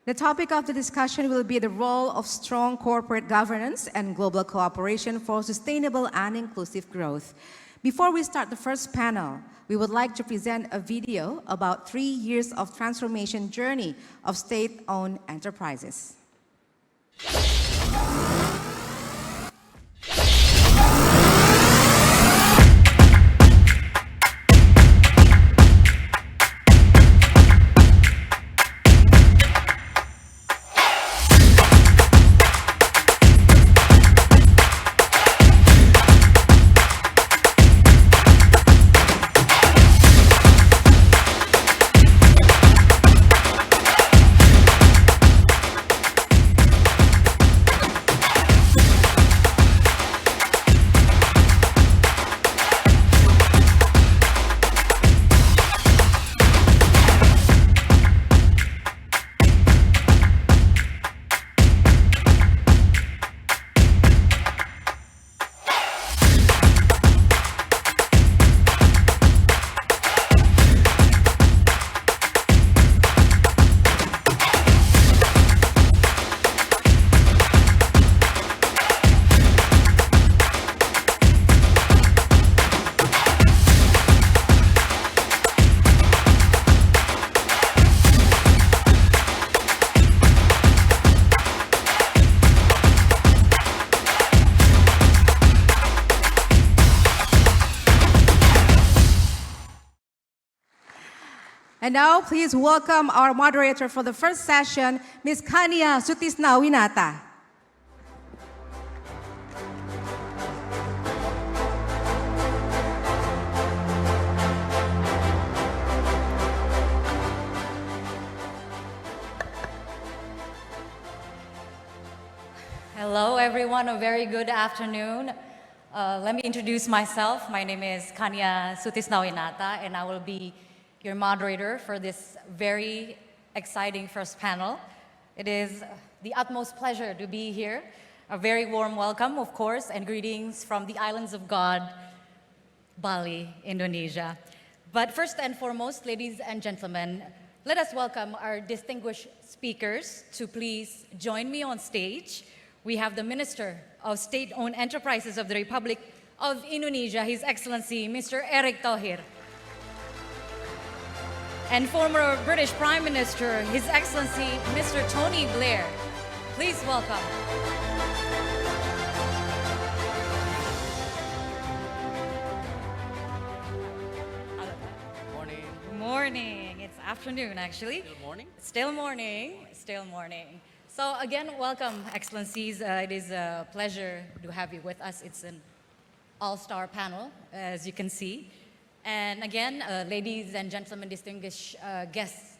The topic of the discussion will be the role of strong corporate governance and global cooperation for sustainable and inclusive growth. Before we start the first panel, we would like to present a video about 3 years of transformation journey of state-owned enterprises. And now, please welcome our moderator for the first session, Ms. Kania Sutisnawinata. Hello, everyone. A very good afternoon. Let me introduce myself. My name is Kania Sutisnawinata, and I will be your moderator for this very exciting first panel. It is the utmost pleasure to be here. A very warm welcome, of course, and greetings from the Islands of God, Bali, Indonesia. But first and foremost, ladies and gentlemen, let us welcome our distinguished speakers to please join me on stage. We have the Minister of State-Owned Enterprises of the Republic of Indonesia, His Excellency, Mr. Erick Thohir. And former British Prime Minister, His Excellency, Mr. Tony Blair. Please welcome. Morning. Morning. It's afternoon, actually. Still morning? Still morning. Still morning. So again, welcome, Excellencies. It is a pleasure to have you with us. It's an all-star panel, as you can see. And again, ladies and gentlemen, distinguished guests,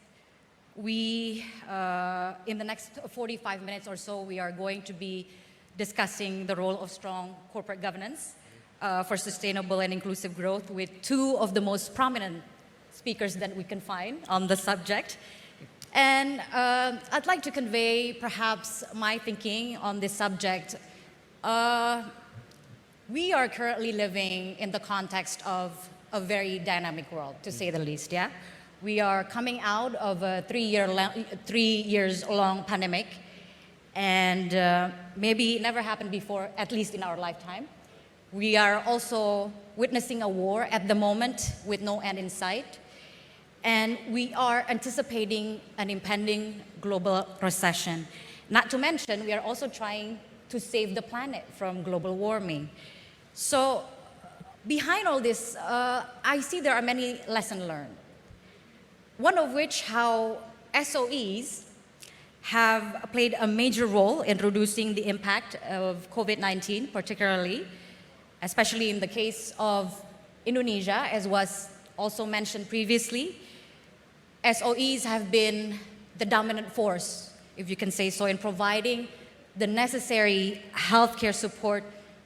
we, in the next 45 minutes or so, we are going to be discussing the role of strong corporate governance for sustainable and inclusive growth with two of the most prominent speakers that we can find on the subject. And I'd like to convey perhaps my thinking on this subject. We are currently living in the context of a very dynamic world, to say the least, yeah? We are coming out of a 3 years long pandemic, and maybe it never happened before, at least in our lifetime. We are also witnessing a war at the moment with no end in sight, and we are anticipating an impending global recession. Not to mention, we are also trying to save the planet from global warming. So, behind all this, I see there are many lessons learned. One of which how SOEs have played a major role in reducing the impact of COVID-19, particularly, especially in the case of Indonesia, as was also mentioned previously. SOEs have been the dominant force, if you can say so, in providing the necessary healthcare support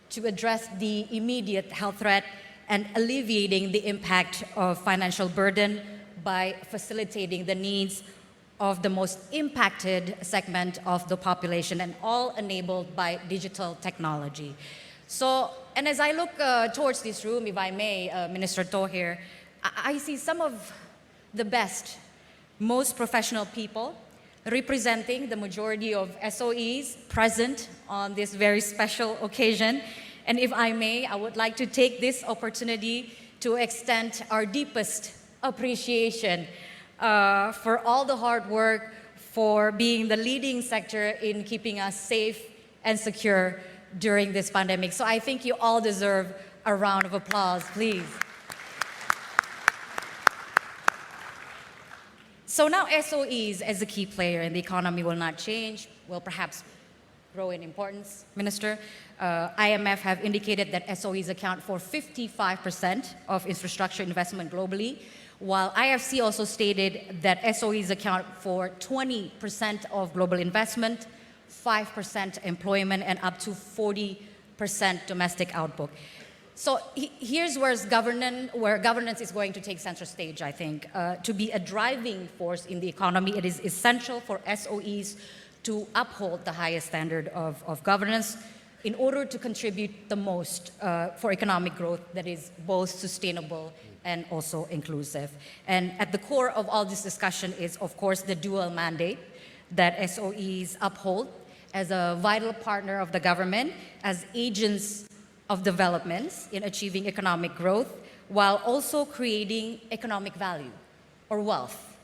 to address the immediate health threat and alleviating the impact of financial burden by facilitating the needs of the most impacted segment of the population, and all enabled by digital technology. So, and as I look towards this room, if I may, Minister Thohir, I see some of the best, most professional people representing the majority of SOEs present on this very special occasion. And if I may, I would like to take this opportunity to extend our deepest appreciation for all the hard work, for being the leading sector in keeping us safe and secure during this pandemic. So I think you all deserve a round of applause, please. So now SOEs as a key player in the economy will not change, will perhaps grow in importance, Minister. IMF have indicated that SOEs account for 55% of infrastructure investment globally, while IFC also stated that SOEs account for 20% of global investment, 5% employment, and up to 40% domestic output. So here's where governance is going to take center stage, I think. To be a driving force in the economy, it is essential for SOEs to uphold the highest standard of governance in order to contribute the most for economic growth that is both sustainable and also inclusive. And at the core of all this discussion is, of course, the dual mandate that SOEs uphold as a vital partner of the government, as agents of developments in achieving economic growth, while also creating economic value or wealth.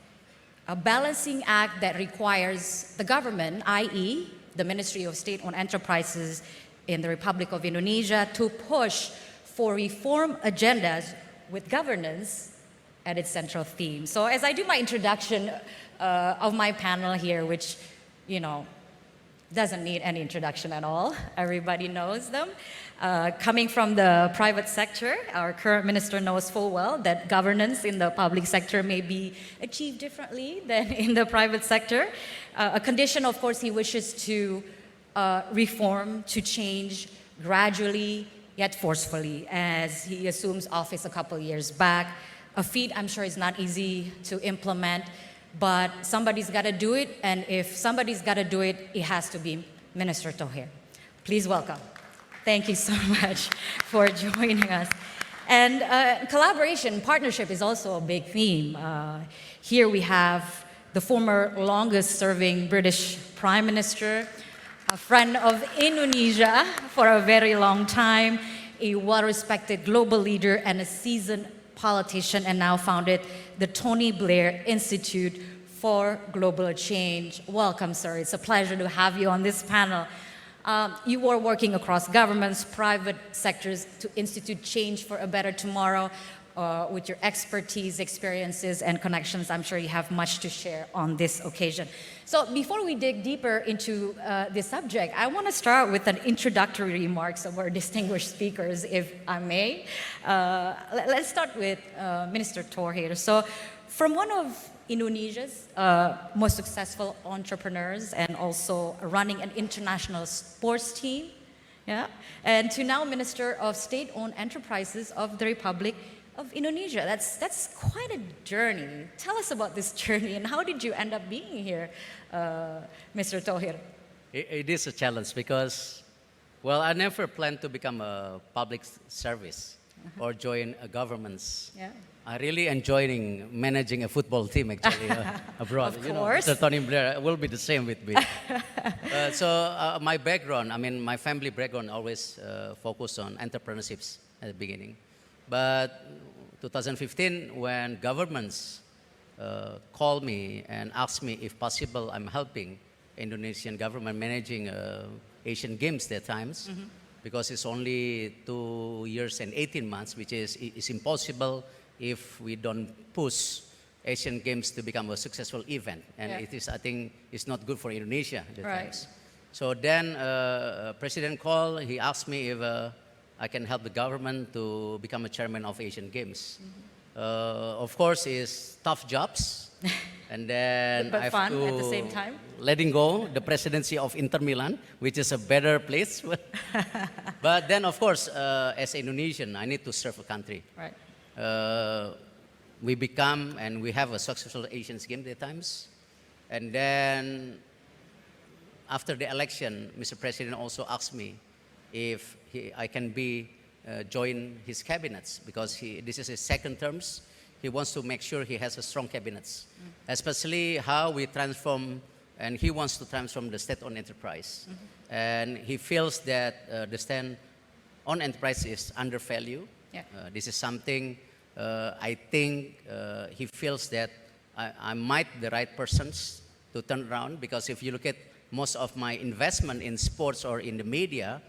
A balancing act that requires the government, i.e., the Ministry of State-Owned Enterprises in the Republic of Indonesia, to push for reform agendas with governance at its central theme. So as I do my introduction of my panel here, which, doesn't need any introduction at all, everybody knows them. Coming from the private sector, our current minister knows full well that governance in the public sector may be achieved differently than in the private sector. A condition, of course, he wishes to reform, to change gradually yet forcefully as he assumes office a couple years back. A feat I'm sure is not easy to implement, but somebody's got to do it, and if somebody's got to do it, it has to be Minister Thohir. Please welcome. Thank you so much for joining us. And collaboration, partnership is also a big theme. Here we have the former longest-serving British Prime Minister, a friend of Indonesia for a very long time, a well-respected global leader and a seasoned politician, and now founded the Tony Blair Institute for Global Change. Welcome, sir. It's a pleasure to have you on this panel. You are working across governments, private sectors to institute change for a better tomorrow. With your expertise, experiences, and connections, I'm sure you have much to share on this occasion. So before we dig deeper into this subject, I want to start with an introductory remarks of our distinguished speakers, if I may. Let's start with Minister Thohir. So from one of Indonesia's most successful entrepreneurs and also running an international sports team, and to now Minister of State-Owned Enterprises of the Republic of Indonesia. That's quite a journey. Tell us about this journey and how did you end up being here, Mr. Thohir? It is a challenge because, well, I never planned to become a public service or join a government's. Yeah. I really enjoying managing a football team actually abroad. Of course. Mr. Tony Blair will be the same with me. My background, my family background always focused on entrepreneurships at the beginning. But 2015, when governments called me and asked me if possible, I'm helping Indonesian government managing Asian Games that times, because it's only 2 years and 18 months, which is impossible if we don't push Asian Games to become a successful event. And it is, I think, it's not good for Indonesia at the times. So then President called, he asked me if I can help the government to become a chairman of Asian Games. Of course, it's tough jobs. And then but I have fun to at the same time. letting go the presidency of Inter Milan, which is a better place. But then, of course, as Indonesian, I need to serve a country. Right. We become and we have a successful Asian Games at times. And then after the election, Mr. President also asked me if I can join his cabinets, because this is his second terms. He wants to make sure he has a strong cabinets, especially how we transform and he wants to transform the state-owned enterprise. And he feels that the state-owned enterprise is undervalued. Yeah. This is something I think he feels that I might the right persons to turn around, because if you look at most of my investment in sports or in the media,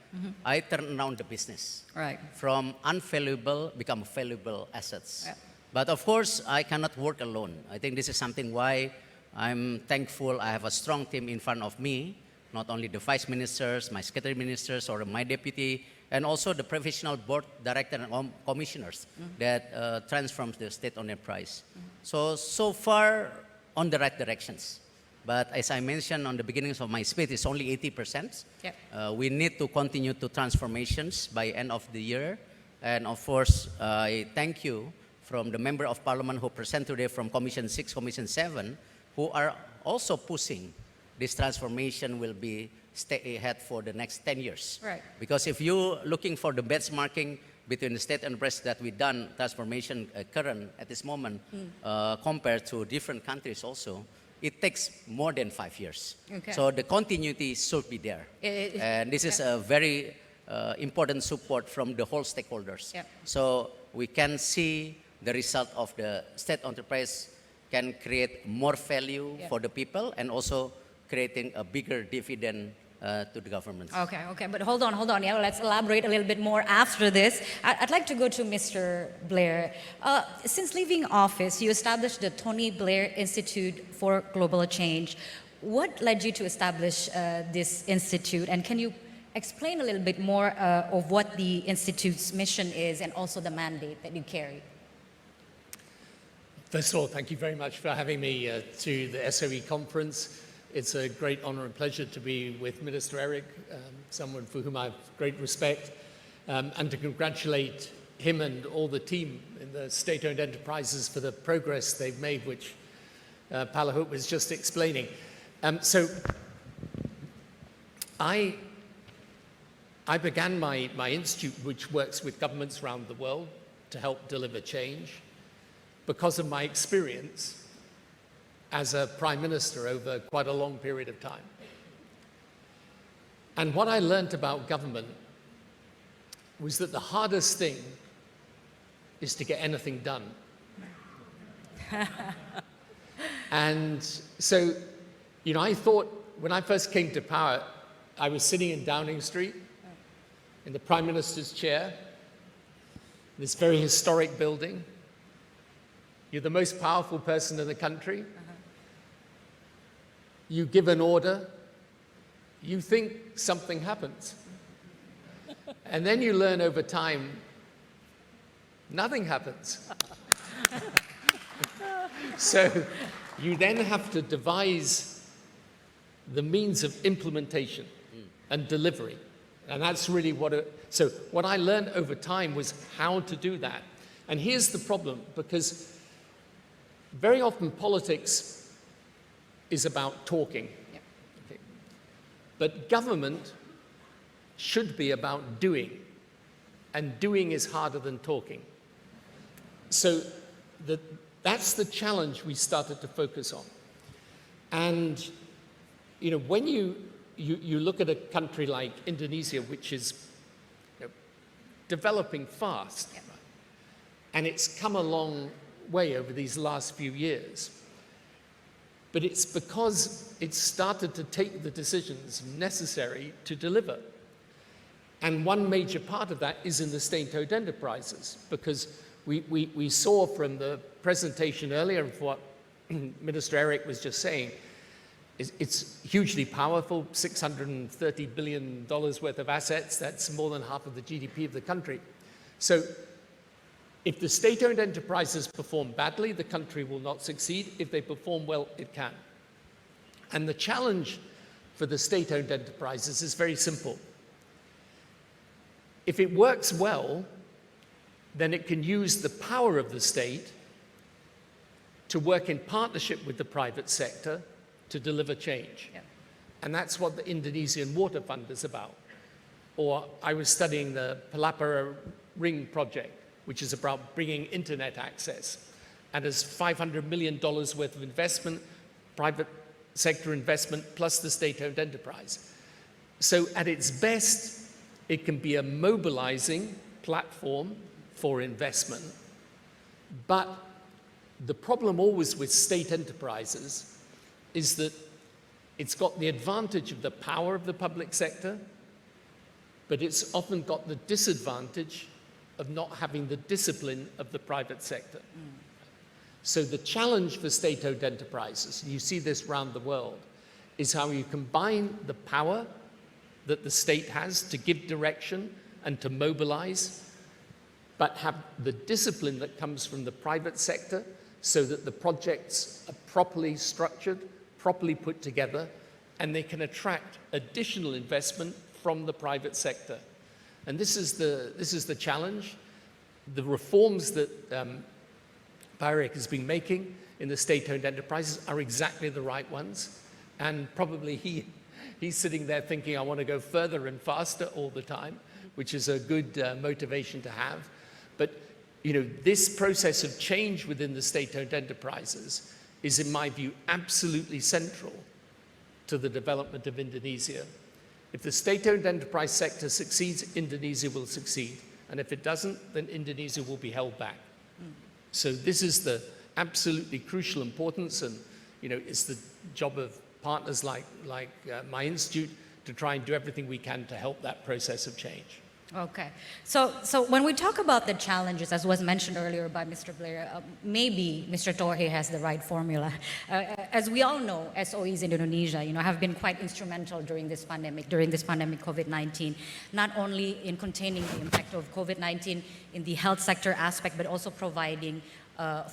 I turn around the business. Right. From unvaluable become valuable assets. Yeah. But of course, I cannot work alone. I think this is something why I'm thankful I have a strong team in front of me, not only the vice ministers, my secretary ministers, or my deputy, and also the professional board director and commissioners that transforms the state-owned enterprise. So far on the right directions. But as I mentioned on the beginnings of my speech, it's only 80%. Yep. We need to continue to transformations by end of the year. And of course, I thank you from the member of parliament who present today from Commission 6, Commission 7, who are also pushing this transformation will be stay ahead for the next 10 years. Right. Because if you're looking for the benchmarking between the state and press that we've done transformation current at this moment compared to different countries also, it takes more than 5 years. Okay. So the continuity should be there. And this is a very important support from the whole stakeholders. Yep. So we can see the result of the state enterprise can create more value for the people and also creating a bigger dividend to the government. Okay, but hold on. Yeah, let's elaborate a little bit more after this. I'd like to go to Mr. Blair. Since leaving office, you established the Tony Blair Institute for Global Change. What led you to establish this institute, and can you explain a little bit more of what the institute's mission is and also the mandate that you carry? First of all, thank you very much for having me to the SOE conference. It's a great honor and pleasure to be with Minister Eric, someone for whom I have great respect, and to congratulate him and all the team in the state-owned enterprises for the progress they've made, which Palahut was just explaining. So I began my institute, which works with governments around the world to help deliver change, because of my experience as a prime minister over quite a long period of time. And what I learned about government was that the hardest thing is to get anything done. And so, you know, I thought when I first came to power, I was sitting in Downing Street in the Prime Minister's chair, this very historic building. You're the most powerful person in the country. You give an order, you think something happens. And then you learn over time, nothing happens. So you then have to devise the means of implementation and delivery. And that's really so what I learned over time was how to do that. And here's the problem, because very often politics is about talking. Yep. Okay. But government should be about doing, and doing is harder than talking. So that's the challenge we started to focus on. And you know, when you look at a country like Indonesia, which is developing fast, Yep. and it's come a long way over these last few years, but it's because it started to take the decisions necessary to deliver. And one major part of that is in the state-owned enterprises, because we saw from the presentation earlier of what Minister Eric was just saying, it's hugely powerful, $630 billion worth of assets. That's more than half of the GDP of the country. So if the state-owned enterprises perform badly, the country will not succeed. If they perform well, it can. And the challenge for the state-owned enterprises is very simple. If it works well, then it can use the power of the state to work in partnership with the private sector to deliver change. Yep. And that's what the Indonesian Water Fund is about. Or I was studying the Pelapara Ring project, which is about bringing internet access. And there's $500 million worth of investment, private sector investment plus the state-owned enterprise. So at its best, it can be a mobilizing platform for investment. But the problem always with state enterprises is that it's got the advantage of the power of the public sector, but it's often got the disadvantage of not having the discipline of the private sector. So the challenge for state-owned enterprises, and you see this around the world, is how you combine the power that the state has to give direction and to mobilize, but have the discipline that comes from the private sector so that the projects are properly structured, properly put together, and they can attract additional investment from the private sector. And this is the challenge. The reforms that BIREC has been making in the state-owned enterprises are exactly the right ones. And probably he's sitting there thinking, I want to go further and faster all the time, which is a good motivation to have. But this process of change within the state-owned enterprises is, in my view, absolutely central to the development of Indonesia. If the state-owned enterprise sector succeeds, Indonesia will succeed. And if it doesn't, then Indonesia will be held back. So this is the absolutely crucial importance, and it's the job of partners like my institute to try and do everything we can to help that process of change. Okay. So when we talk about the challenges, as was mentioned earlier by Mr. Blair, maybe Mr. Torre has the right formula. As we all know, SOEs in Indonesia, have been quite instrumental during this pandemic, COVID-19, not only in containing the impact of COVID-19 in the health sector aspect, but also providing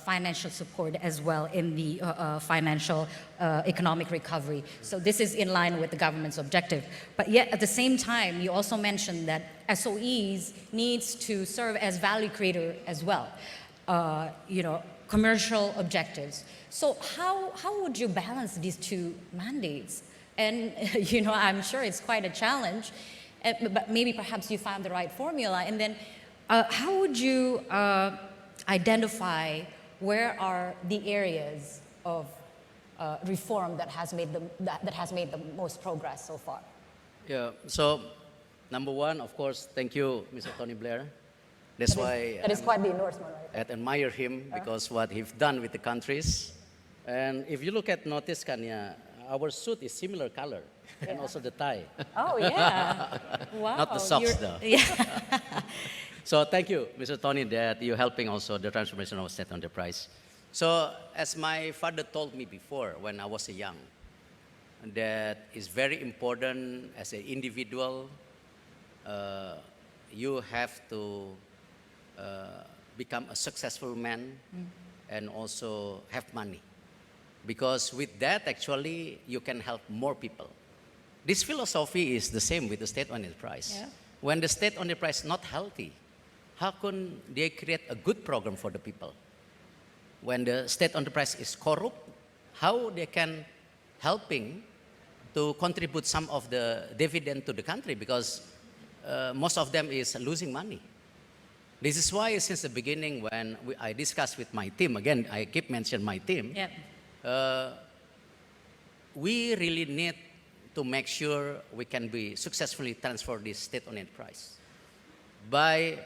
financial support as well in the financial economic recovery. So this is in line with the government's objective. But yet at the same time, you also mentioned that SOEs needs to serve as value creator as well, commercial objectives. So how would you balance these two mandates? And I'm sure it's quite a challenge, but maybe perhaps you found the right formula. And then how would you identify where are the areas of reform that has made the most progress so far? Yeah, so number one, of course, thank you, Mr. Tony Blair. That's why that is quite the endorsement, right? I admire him because what he's done with the countries. And if you look at notice, Kanya, our suit is similar color, and also the tie. Oh, yeah. Wow. Not the socks, though. Yeah. So thank you, Mr. Tony, that you're helping also the transformation of state enterprise. So as my father told me before when I was young, that it's very important as an individual, you have to become a successful man and also have money. Because with that, actually, you can help more people. This philosophy is the same with the state-owned enterprise. Yeah. When the state-owned enterprise is not healthy, how can they create a good program for the people? When the state enterprise is corrupt, how they can helping to contribute some of the dividend to the country, because most of them is losing money. This is why since the beginning when I discussed with my team, again, I keep mentioning my team, we really need to make sure we can be successfully transfer this state-owned enterprise. By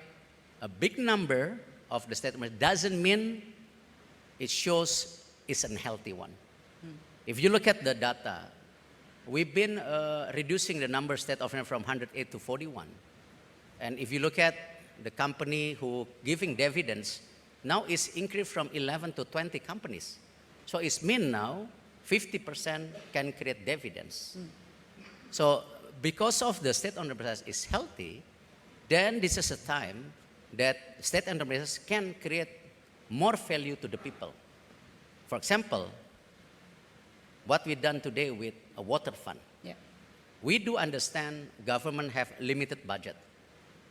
a big number of the state enterprise doesn't mean it shows it's a healthy one. If you look at the data, we've been reducing the number of state-owned from 108 to 41. And if you look at the company who giving dividends, now it's increased from 11 to 20 companies. So it's mean now 50% can create dividends. So because of the state enterprise is healthy, then this is a time that state enterprises can create more value to the people. For example, what we've done today with a water fund. Yeah. We do understand government have limited budget,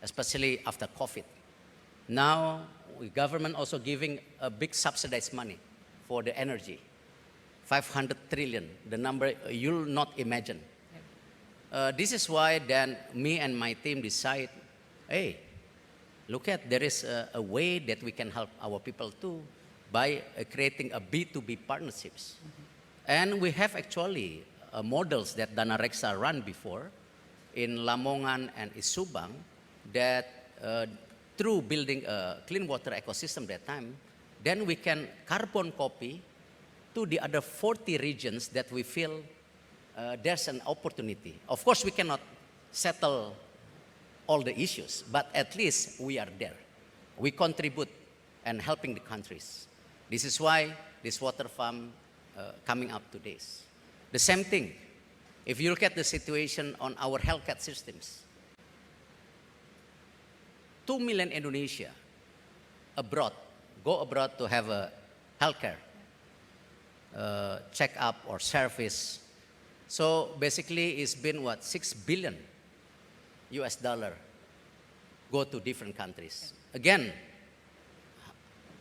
especially after COVID. Now, government also giving a big subsidized money for the energy, 500 trillion, the number you'll not imagine. This is why then me and my team decide, hey, look at there is a way that we can help our people too by creating a B2B partnerships. And we have actually models that Dana Reksa ran before in Lamongan and Isubang that through building a clean water ecosystem that time, then we can carbon copy to the other 40 regions that we feel there's an opportunity. Of course, we cannot settle all the issues, but at least we are there. We contribute and helping the countries. This is why this water farm coming up today. The same thing, if you look at the situation on our healthcare systems, 2 million Indonesia abroad, go abroad to have a healthcare check-up or service. So basically it's been what, 6 billion US dollar go to different countries. Again,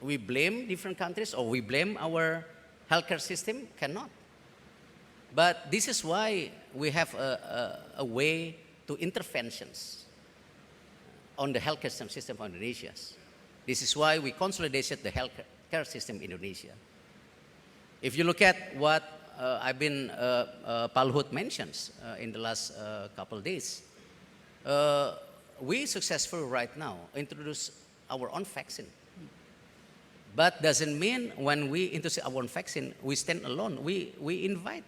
we blame different countries or we blame our healthcare system? Cannot. But this is why we have a way to interventions on the healthcare system of Indonesia. This is why we consolidated the healthcare system in Indonesia. If you look at what Pak Luhut mentions in the last couple of days, we successfully right now introduce our own vaccine. But doesn't mean when we introduce our own vaccine, we stand alone. We invite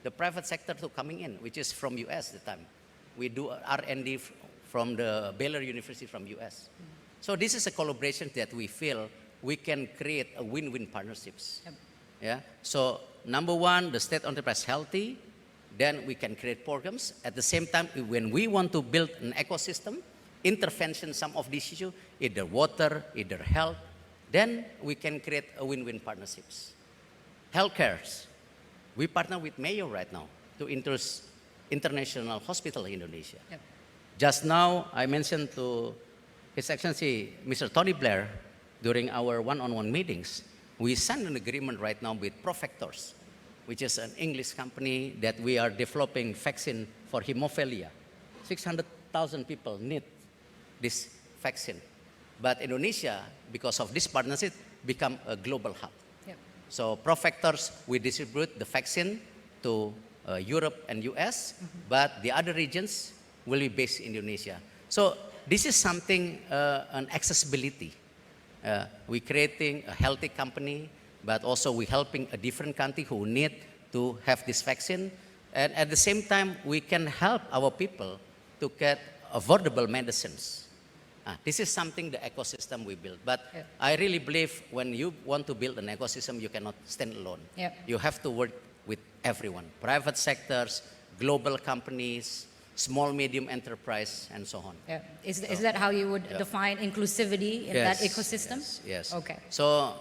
the private sector to coming in, which is from US at the time. We do R&D from the Baylor University from US. So this is a collaboration that we feel we can create a win-win partnerships. Yep. Yeah. So number one, the state enterprise healthy, then we can create programs. At the same time, when we want to build an ecosystem, intervention some of these issues, either water, either health, then we can create a win-win partnerships. Healthcare, we partner with Mayo right now to introduce international hospital in Indonesia. Yep. Just now, I mentioned to His Excellency Mr. Tony Blair during our one-on-one meetings, we signed an agreement right now with Profectors, which is an English company that we are developing vaccine for hemophilia. 600,000 people need this vaccine. But Indonesia, because of this partnership, become a global hub. Yep. So Profectors, we distribute the vaccine to Europe and US, but the other regions will be based in Indonesia. So this is something, an accessibility. We're creating a healthy company, but also we're helping a different country who need to have this vaccine. And at the same time, we can help our people to get affordable medicines. This is something, the ecosystem we build. But Yeah. I really believe when you want to build an ecosystem, you cannot stand alone. Yeah. You have to work with everyone, private sectors, global companies, small, medium enterprise, and so on. Yeah. Is that how you would define inclusivity in that ecosystem? Yes. Okay. So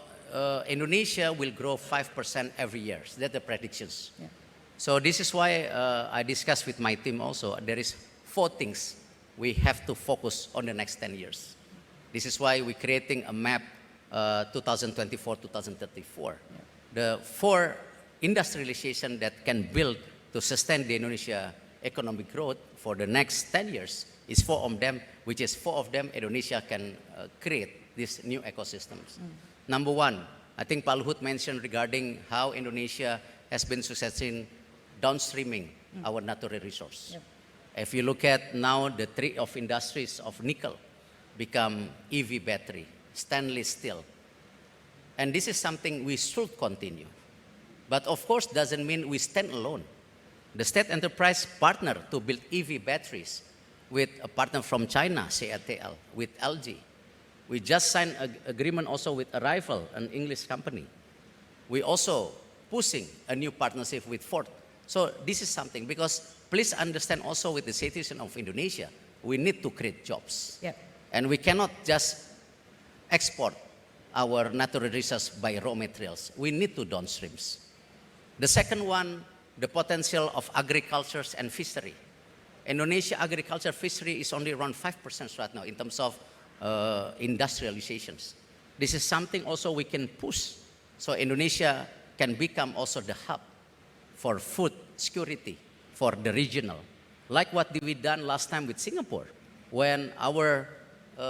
Indonesia will grow 5% every year. That's the predictions. Yeah. So this is why I discussed with my team also. There is 4 things we have to focus on the next 10 years. This is why we're creating a map 2024-2034. The 4 industrialization that can build to sustain the Indonesia economic growth for the next 10 years is 4 of them, which is 4 of them Indonesia can create these new ecosystems. Number 1, I think Pak Luhut mentioned regarding how Indonesia has been successful downstreaming our natural resource. Yep. If you look at now the 3 of industries of nickel become EV battery, stainless steel. And this is something we should continue. But of course, doesn't mean we stand alone. The state enterprise partner to build EV batteries with a partner from China, CATL, with LG. We just signed an agreement also with Arrival, an English company. We also pushing a new partnership with Ford. So this is something, because please understand also with the situation of Indonesia, we need to create jobs. Yep. And we cannot just export our natural resources by raw materials. We need to downstreams. The second one, the potential of agriculture and fishery. Indonesia agriculture fishery is only around 5% right now in terms of industrializations. This is something also we can push. So Indonesia can become also the hub for food security for the regional. Like what we done last time with Singapore, when our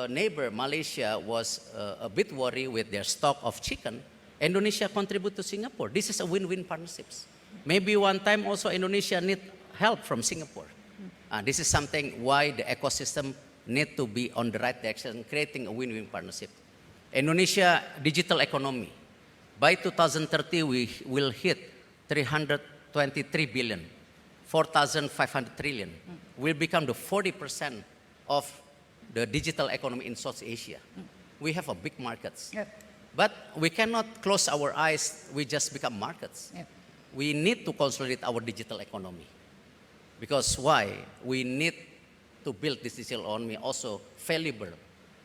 neighbor Malaysia was a bit worried with their stock of chicken, Indonesia contribute to Singapore. This is a win-win partnerships. Maybe one time also Indonesia need help from Singapore. This is something why the ecosystem need to be on the right direction, creating a win-win partnership. Indonesia digital economy. By 2030, we will hit 323 billion, 4,500 trillion. We'll become the 40% of the digital economy in South Asia. We have a big markets. Yep. But we cannot close our eyes, we just become markets. Yep. We need to consolidate our digital economy. Because why? We need to build this digital economy also valuable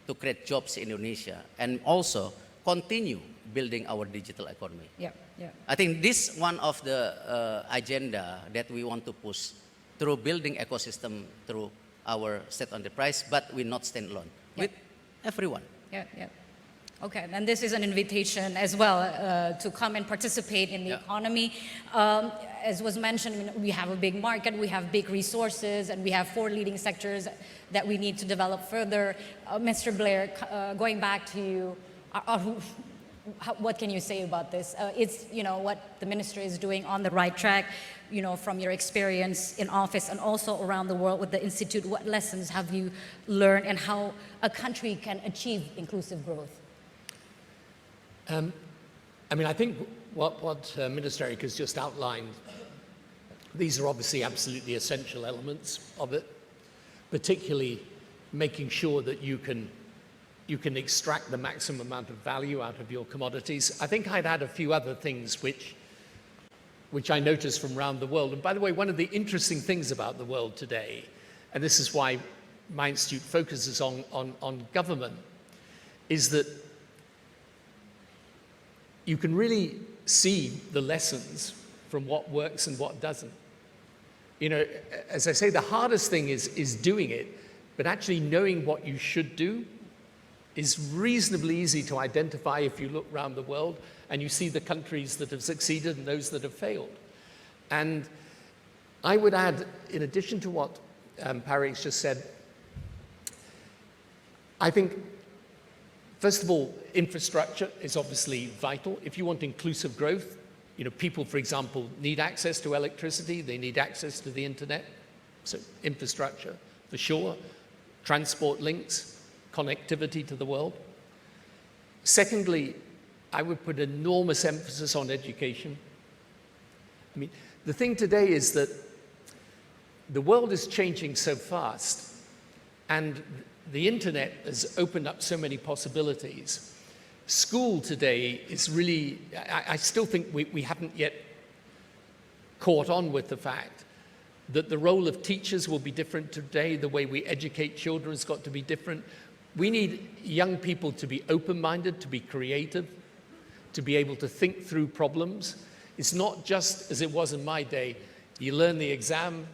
to create jobs in Indonesia and also continue building our digital economy. Yeah, yeah. I think this one of the agenda that we want to push through building ecosystem through our state enterprise, but we not stand alone, with everyone. Yeah, yeah. Okay, and this is an invitation as well to come and participate in the economy. As was mentioned, we have a big market, we have big resources, and we have 4 leading sectors that we need to develop further. Mr. Blair, going back to you, what can you say about this? Is what the minister is doing on the right track? From your experience in office and also around the world with the institute, what lessons have you learned and how a country can achieve inclusive growth? I think what Minister Eric has just outlined, these are obviously absolutely essential elements of it, particularly making sure that you can extract the maximum amount of value out of your commodities. I think I'd add a few other things which I noticed from around the world. And by the way, one of the interesting things about the world today, and this is why my institute focuses on government, is that you can really see the lessons from what works and what doesn't. As I say, the hardest thing is doing it, but actually knowing what you should do is reasonably easy to identify if you look around the world and you see the countries that have succeeded and those that have failed. And I would add, in addition to what Paresh just said, I think, first of all, infrastructure is obviously vital. If you want inclusive growth, people, for example, need access to electricity, they need access to the internet. So infrastructure, for sure. Transport links, connectivity to the world. Secondly, I would put enormous emphasis on education. The thing today is that the world is changing so fast, and the internet has opened up so many possibilities. School today is really, I still think we haven't yet caught on with the fact that the role of teachers will be different today. The way we educate children has got to be different. We need young people to be open-minded, to be creative, to be able to think through problems. It's not just as it was in my day. You learn the exam,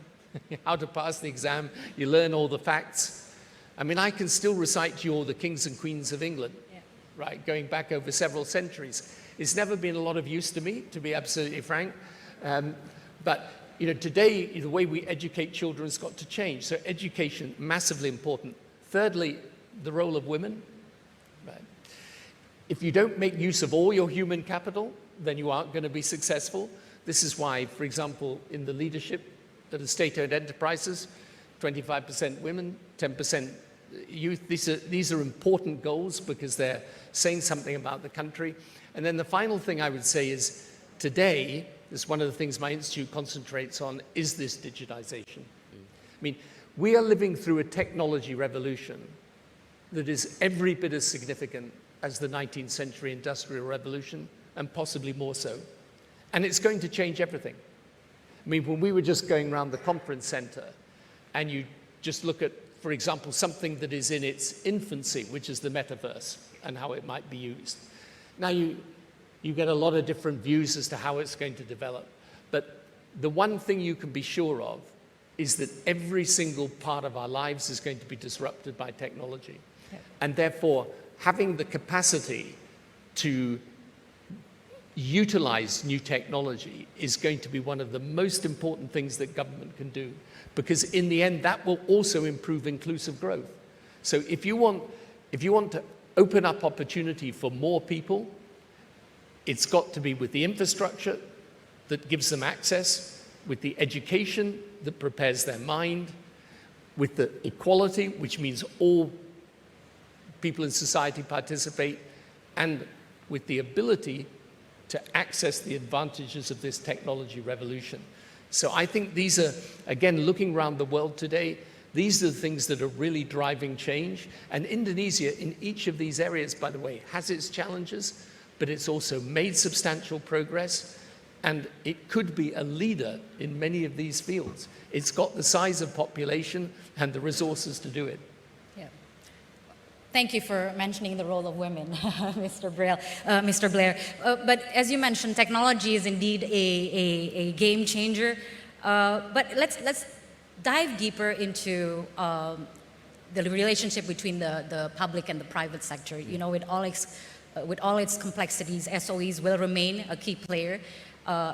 how to pass the exam, you learn all the facts. I can still recite to you all the kings and queens of England, right, going back over several centuries. It's never been a lot of use to me, to be absolutely frank. But today, the way we educate children has got to change. So education, massively important. Thirdly, the role of women. Right. If you don't make use of all your human capital, then you aren't going to be successful. This is why, for example, in the leadership of the state-owned enterprises, 25% women, 10% youth. These are important goals because they're saying something about the country. And then the final thing I would say is today, this is one of the things my institute concentrates on, is this digitization. We are living through a technology revolution that is every bit as significant as the 19th century industrial revolution, and possibly more so. And it's going to change everything. When we were just going around the conference center, and you just look at, for example, something that is in its infancy, which is the metaverse, and how it might be used. Now you get a lot of different views as to how it's going to develop. But the one thing you can be sure of is that every single part of our lives is going to be disrupted by technology. Yeah. And therefore, having the capacity to utilize new technology is going to be one of the most important things that government can do, because in the end that will also improve inclusive growth. So if you want to open up opportunity for more people, it's got to be with the infrastructure, that gives them access, with the education that prepares their mind, with the equality, which means all people in society participate, and with the ability to access the advantages of this technology revolution. So I think these are, again, looking around the world today, these are the things that are really driving change. And Indonesia, in each of these areas, by the way, has its challenges, but it's also made substantial progress, and it could be a leader in many of these fields. It's got the size of population and the resources to do it. Yeah. Thank you for mentioning the role of women, Mr. Blair. But as you mentioned, technology is indeed a game changer. But let's dive deeper into the relationship between the public and the private sector. You know, with all its complexities, SOEs will remain a key player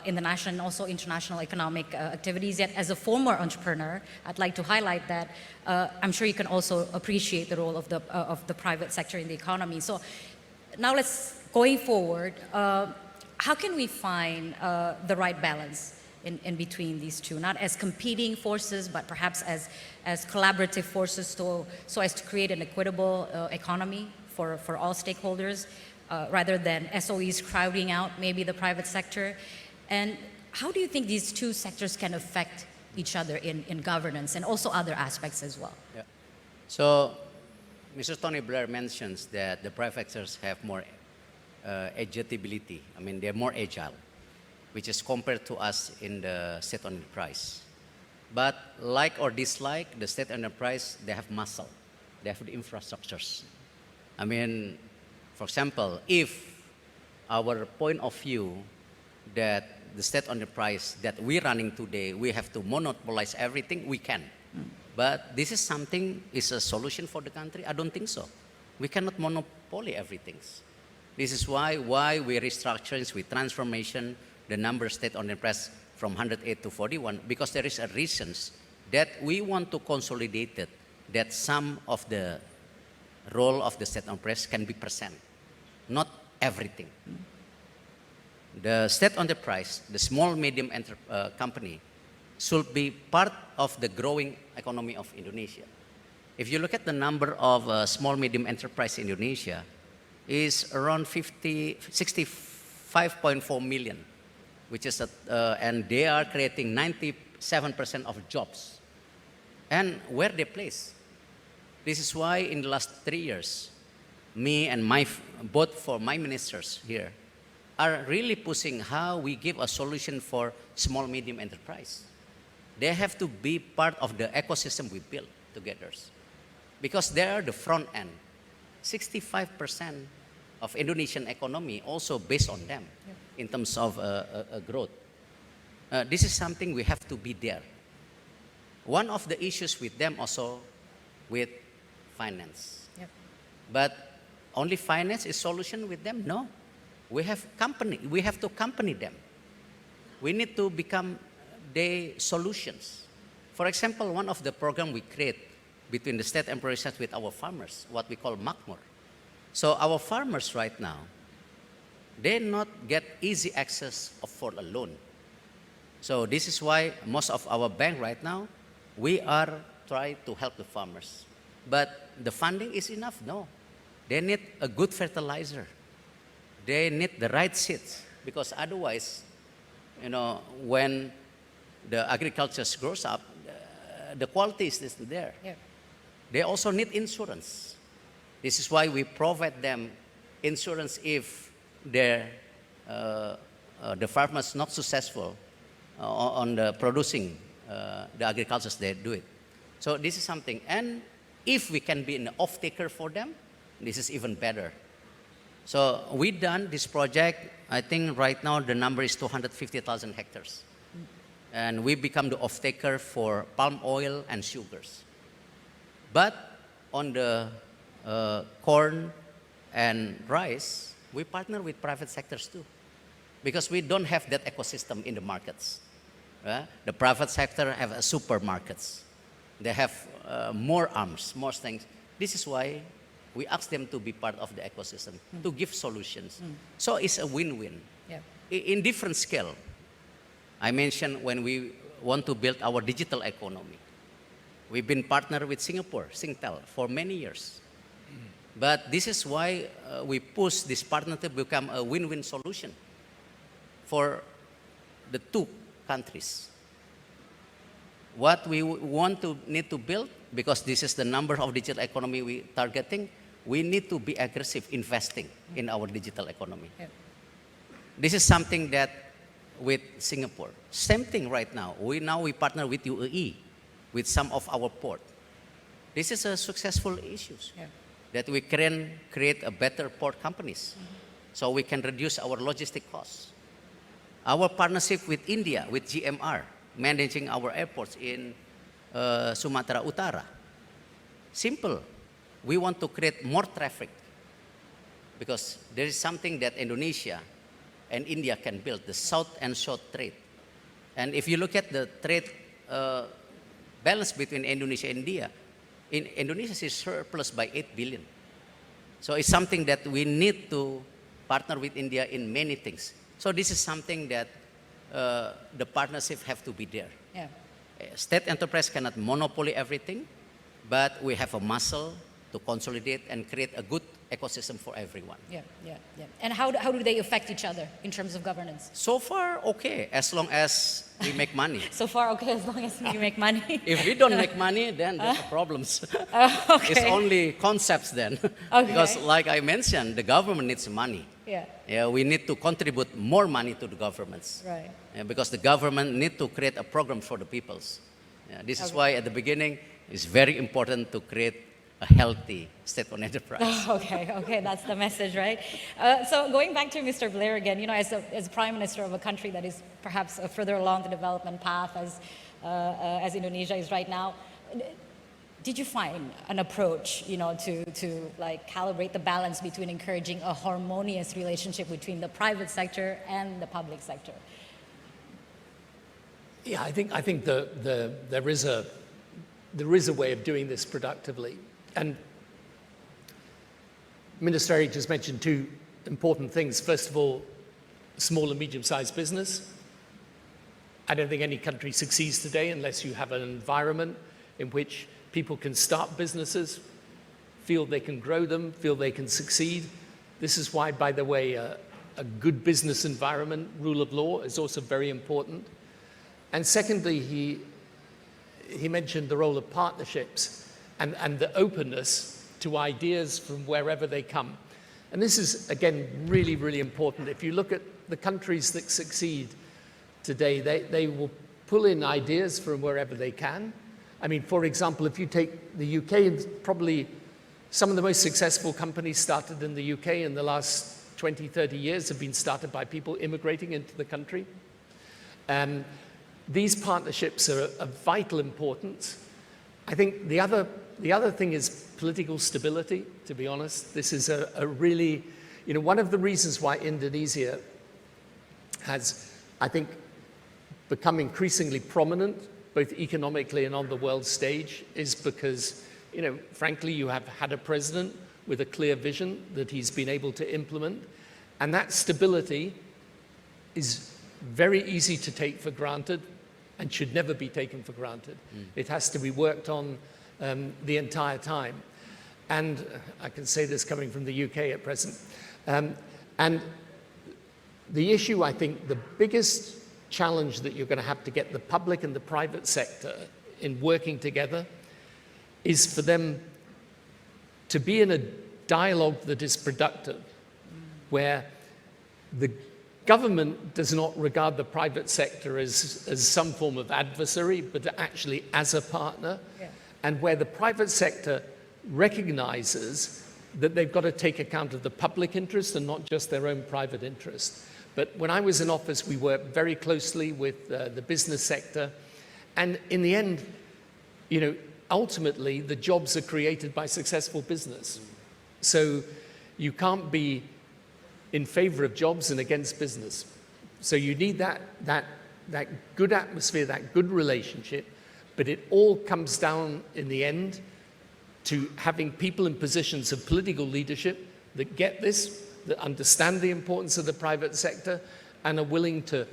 in the national and also international economic activities. Yet, as a former entrepreneur, I'd like to highlight that I'm sure you can also appreciate the role of the private sector in the economy. So now going forward, how can we find the right balance in between these two, not as competing forces, but perhaps as collaborative forces so as to create an equitable economy for all stakeholders, rather than SOEs crowding out maybe the private sector? And how do you think these two sectors can affect each other in governance and also other aspects as well? Yeah. So, Mr. Tony Blair mentions that the private sectors have more agility. I mean, they're more agile, which is compared to us in the state enterprise. But like or dislike, the state enterprise, they have muscle. They have the infrastructures. I mean, for example, if our point of view that the state enterprise that we're running today, we have to monopolize everything, we can. But this is a solution for the country? I don't think so. We cannot monopoly everything. This is why we restructuring with transformation, the number of state enterprise from 108 to 41, because there is a reasons that we want to consolidate it, that some of the role of the state enterprise can be present, not everything. The state enterprise, the small medium company, should be part of the growing economy of Indonesia. If you look at the number of small medium enterprise in Indonesia, is around 65.4 million, which is and they are creating 97% of jobs. And where they place? This is why in the last 3 years, me and both for my ministers here are really pushing how we give a solution for small medium enterprise. They have to be part of the ecosystem we build together, because they are the front end. 65% of Indonesian economy also based on them in terms of growth. This is something we have to be there. One of the issues with them also with finance. Yep. But only finance is solution with them? No. We have to accompany them. We need to become the solutions. For example, one of the program we create between the state and private with our farmers, what we call Makmur. So our farmers right now, they not get easy access for a loan. So this is why most of our bank right now, we are trying to help the farmers. But the funding is enough? No. They need a good fertilizer. They need the right seeds, because otherwise, when the agriculture grows up, the quality is not there. Yeah. They also need insurance. This is why we provide them insurance if the farmers not successful on the producing the agriculture they do it. So this is something. And if we can be an off-taker for them, this is even better. So we done this project. I think right now the number is 250,000 hectares. And we become the off-taker for palm oil and sugars. But on the corn and rice, we partner with private sectors too, because we don't have that ecosystem in the markets. The private sector have supermarkets. They have more arms, more things. This is why we ask them to be part of the ecosystem, to give solutions. So it's a win-win. Yeah. In different scale. I mentioned when we want to build our digital economy. We've been partnered with Singapore, Singtel, for many years. But this is why we push this partnership to become a win-win solution for the two countries. What we need to build, because this is the number of digital economy we targeting, we need to be aggressive investing in our digital economy. Yeah. This is something that with Singapore. Same thing right now. We partner with UAE, with some of our port. This is a successful issue. Yeah. That we can create a better port companies, so we can reduce our logistic costs. Our partnership with India, with GMR, managing our airports in Sumatera Utara. Simple. We want to create more traffic because there is something that Indonesia and India can build, the south and south trade. And if you look at the trade balance between Indonesia and India, in Indonesia is surplus by 8 billion. So it's something that we need to partner with India in many things. So this is something that the partnership have to be there. Yeah. State enterprise cannot monopoly everything, but we have a muscle to consolidate and create a good ecosystem for everyone. Yeah, yeah, yeah. And how do they affect each other in terms of governance? So far, okay, as long as we make money. So far, okay, as long as you make money. If we don't make money, then there's problems. Okay. It's only concepts then. Okay. Because like I mentioned, the government needs money. Yeah. Yeah, we need to contribute more money to the governments. Right. Yeah, because the government need to create a program for the peoples. Yeah, this is Okay. why at the beginning, it's very important to create a healthy state-owned enterprise. Okay, that's the message, right? So going back to Mr. Blair again, you know, as Prime Minister of a country that is perhaps further along the development path as Indonesia is right now, did you find an approach, you know, to like calibrate the balance between encouraging a harmonious relationship between the private sector and the public sector? Yeah, I think there is a way of doing this productively. And Minister Eric just mentioned two important things. First of all, small and medium-sized business. I don't think any country succeeds today unless you have an environment in which people can start businesses, feel they can grow them, feel they can succeed. This is why, by the way, a good business environment, rule of law, is also very important. And secondly, he mentioned the role of partnerships and the openness to ideas from wherever they come. And this is, again, really, really important. If you look at the countries that succeed today, they will pull in ideas from wherever they can. I mean, for example, if you take the UK, probably some of the most successful companies started in the UK in the last 20, 30 years have been started by people immigrating into the country. These partnerships are of vital importance. I think the other thing is political stability, to be honest. This is a really, you know, one of the reasons why Indonesia has, I think, become increasingly prominent, both economically and on the world stage, is because, you know, frankly, you have had a president with a clear vision that he's been able to implement. And that stability is very easy to take for granted and should never be taken for granted. It has to be worked on the entire time. And I can say this coming from the UK at present. And the issue, I think, the biggest challenge that you're going to have to get the public and the private sector in working together is for them to be in a dialogue that is productive, where the government does not regard the private sector as some form of adversary, but actually as a partner, and where the private sector recognizes that they've got to take account of the public interest and not just their own private interest. But when I was in office, we worked very closely with the business sector, and in the end, you know, ultimately, the jobs are created by successful business. So you can't be in favor of jobs and against business. So you need that good atmosphere, that good relationship, but it all comes down in the end to having people in positions of political leadership that get this, that understand the importance of the private sector, and are willing to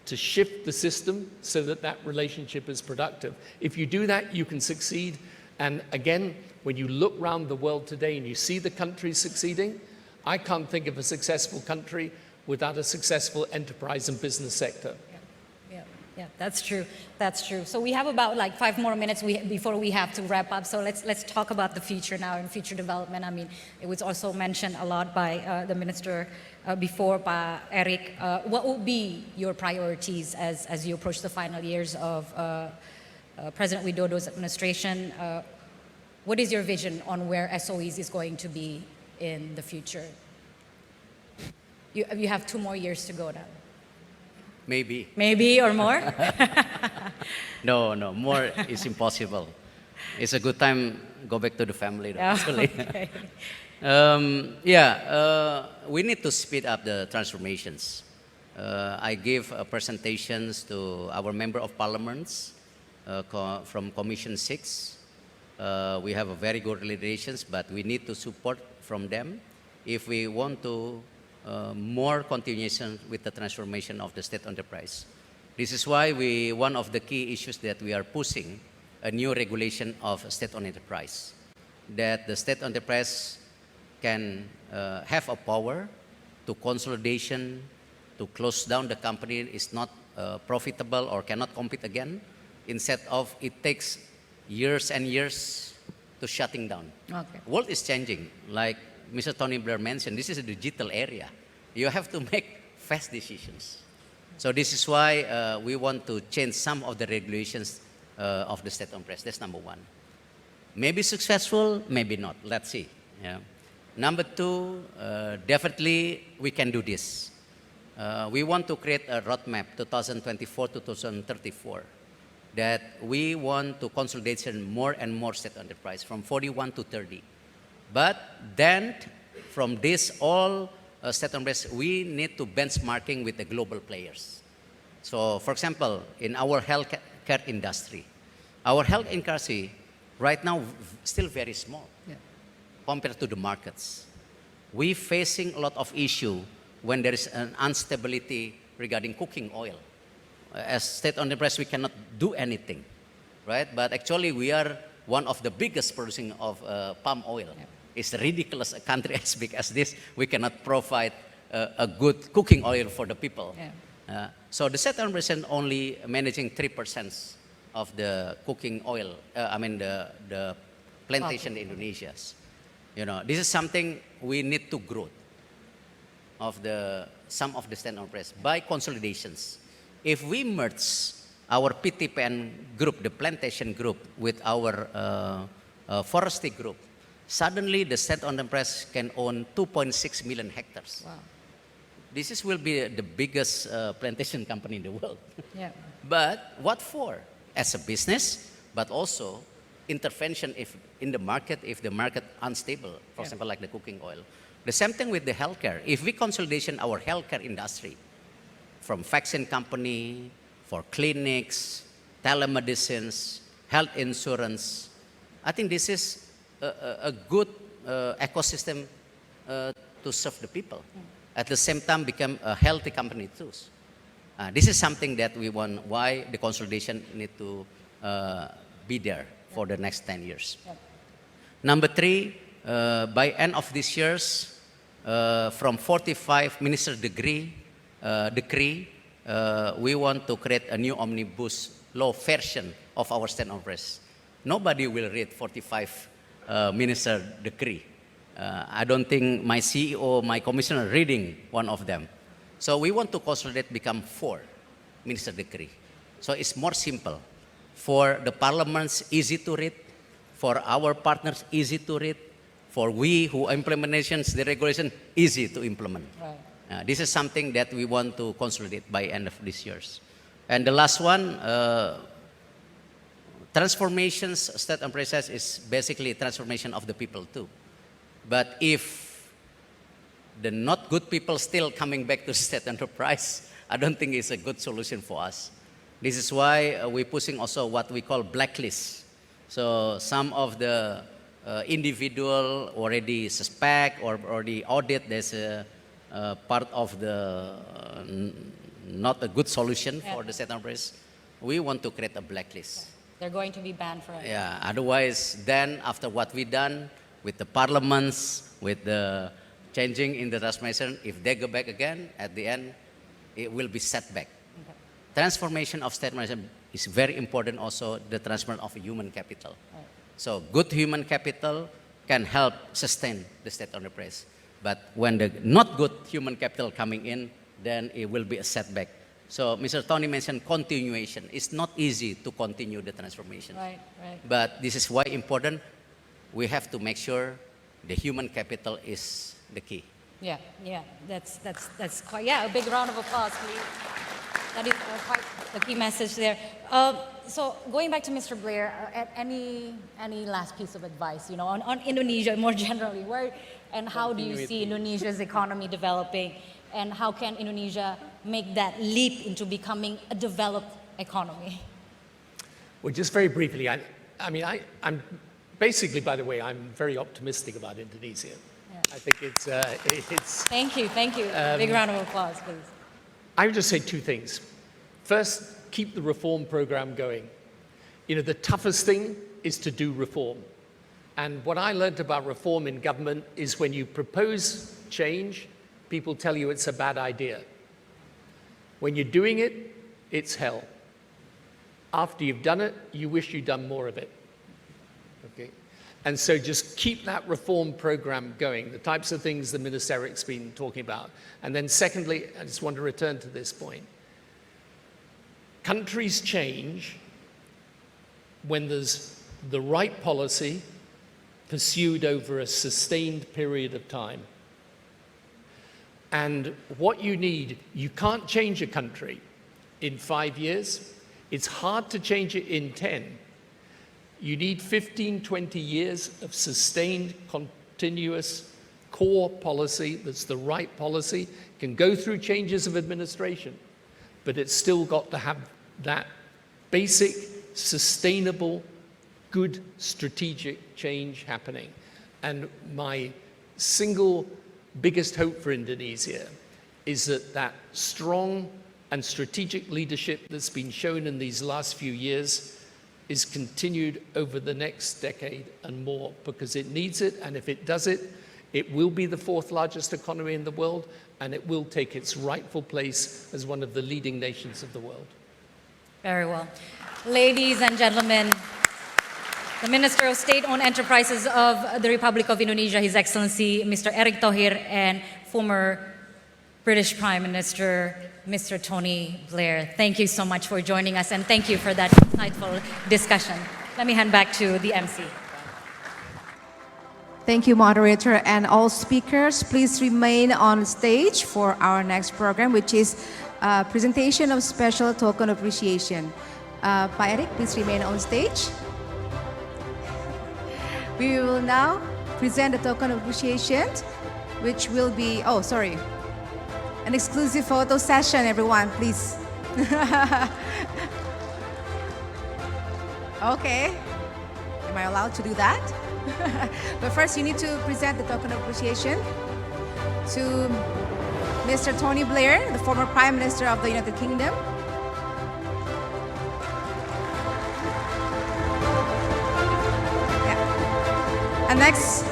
to shift the system so that that relationship is productive. If you do that, you can succeed. And again, when you look around the world today and you see the countries succeeding, I can't think of a successful country without a successful enterprise and business sector. Yeah, that's true. That's true. So we have about like 5 more minutes before we have to wrap up. So let's talk about the future now and future development. I mean, it was also mentioned a lot by the minister before, by Eric. What will be your priorities as you approach the final years of President Widodo's administration? What is your vision on where SOEs is going to be in the future? You have 2 more years to go now. Maybe. Maybe or more? No, more is impossible. It's a good time go back to the family, though, actually. Okay. We need to speed up the transformations. I give presentations to our member of parliaments from Commission 6. We have a very good relations, but we need to support from them if we want to more continuation with the transformation of the state enterprise. This is why one of the key issues that we are pushing a new regulation of state-owned enterprise, that the state enterprise can have a power to consolidation, to close down the company is not profitable or cannot compete again, instead of it takes years and years to shutting down. Okay. World is changing, like Mr. Tony Blair mentioned, this is a digital area. You have to make fast decisions. So this is why we want to change some of the regulations of the state-owned press. That's number 1. Maybe successful, maybe not. Let's see. Yeah. Number 2, definitely we can do this. We want to create a roadmap 2024 to 2034 that we want to consolidate more and more state enterprise from 41 to 30. But then, from this all state enterprise, we need to benchmarking with the global players. So, for example, in our healthcare industry, our health industry right now still very small compared to the markets. We facing a lot of issue when there is an instability regarding cooking oil. As state enterprise, we cannot do anything, right? But actually, we are one of the biggest producing of palm oil. It's ridiculous, a country as big as this, we cannot provide a good cooking oil for the people. So the state enterprise only managing 3% of the cooking oil, the plantation in Indonesia. You know, this is something we need to grow of some of the state enterprise by consolidations. If we merge our PTPN group, the plantation group, with our forestry group, suddenly the state enterprise can own 2.6 million hectares. Wow. This will be the biggest plantation company in the world. Yeah. But what for? As a business, but also intervention if in the market, if the market unstable, for example, like the cooking oil. The same thing with the healthcare. If we consolidation our healthcare industry, from vaccine company, for clinics, telemedicines, health insurance, I think this is a good ecosystem to serve the people. At the same time, become a healthy company too. This is something that we want, why the consolidation need to be there for the next 10 years. Number 3, by end of this year's, from 45 minister decree, we want to create a new omnibus law version of our state enterprise. Nobody will read 45 minister decree. I don't think my CEO, my commissioner reading one of them. So we want to consolidate, become 4 minister decree. So it's more simple. For the parliaments, easy to read. For our partners, easy to read. For we who implementations, the regulation, easy to implement. Right. This is something that we want to consolidate by end of this year. And the last one, transformations, state enterprises is basically transformation of the people too. But if the not good people still coming back to state enterprise, I don't think it's a good solution for us. This is why we're pushing also what we call blacklist. So some of the individual already suspect or already audit, there's a part of the not a good solution for the state enterprise, we want to create a blacklist. They're going to be banned forever. Yeah, otherwise, then after what we done with the parliaments, with the changing in the transformation, if they go back again, at the end, it will be set back. Okay. Transformation of state management is very important also, the transformation of human capital. Right. So good human capital can help sustain the state enterprise. But when the not good human capital coming in, then it will be a setback. So Mr. Tony mentioned continuation. It's not easy to continue the transformation. Right, right. But this is why important. We have to make sure the human capital is the key. Yeah, yeah, that's quite, yeah, a big round of applause, please. That is quite the key message there. So going back to Mr. Blair, any last piece of advice, you know, on Indonesia more generally, where and how do you see Indonesia's economy developing, and how can Indonesia make that leap into becoming a developed economy? Well, just very briefly, I'm basically, by the way, I'm very optimistic about Indonesia. Yeah. I think it's. Thank you. Big round of applause, please. I would just say two things. First, keep the reform program going. You know, the toughest thing is to do reform. And what I learned about reform in government is when you propose change, people tell you it's a bad idea. When you're doing it, it's hell. After you've done it, you wish you'd done more of it. Okay? And so just keep that reform program going, the types of things the Minister Eric's been talking about. And then secondly, I just want to return to this point. Countries change when there's the right policy pursued over a sustained period of time. And what you need, you can't change a country in 5 years. It's hard to change it in 10. You need 15, 20 years of sustained, continuous core policy that's the right policy. Can go through changes of administration, but it's still got to have that basic, sustainable, good strategic change happening. And my single biggest hope for Indonesia is that that strong and strategic leadership that's been shown in these last few years is continued over the next decade and more, because it needs it, and if it does it, it will be the fourth largest economy in the world, and it will take its rightful place as one of the leading nations of the world. Very well. Ladies and gentlemen, the Minister of State-Owned Enterprises of the Republic of Indonesia, His Excellency Mr. Erick Thohir, and former British Prime Minister Mr. Tony Blair. Thank you so much for joining us, and thank you for that insightful discussion. Let me hand back to the MC. Thank you, moderator, and all speakers. Please remain on stage for our next program, which is presentation of special token of appreciation. Pa Erick, please remain on stage. We will now present the token of appreciation, which will be, an exclusive photo session, everyone, please. Okay. Am I allowed to do that? But first, you need to present the token of appreciation to Mr. Tony Blair, the former Prime Minister of the United Kingdom. Yeah. And next,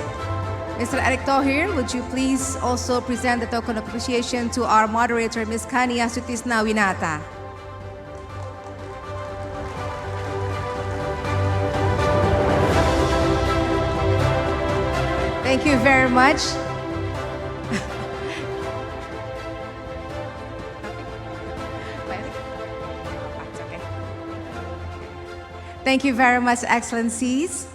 Mr. Erick Thohir, would you please also present the token of appreciation to our moderator, Ms. Kania Sutisna Winata. Thank you very much. Thank you very much, Excellencies.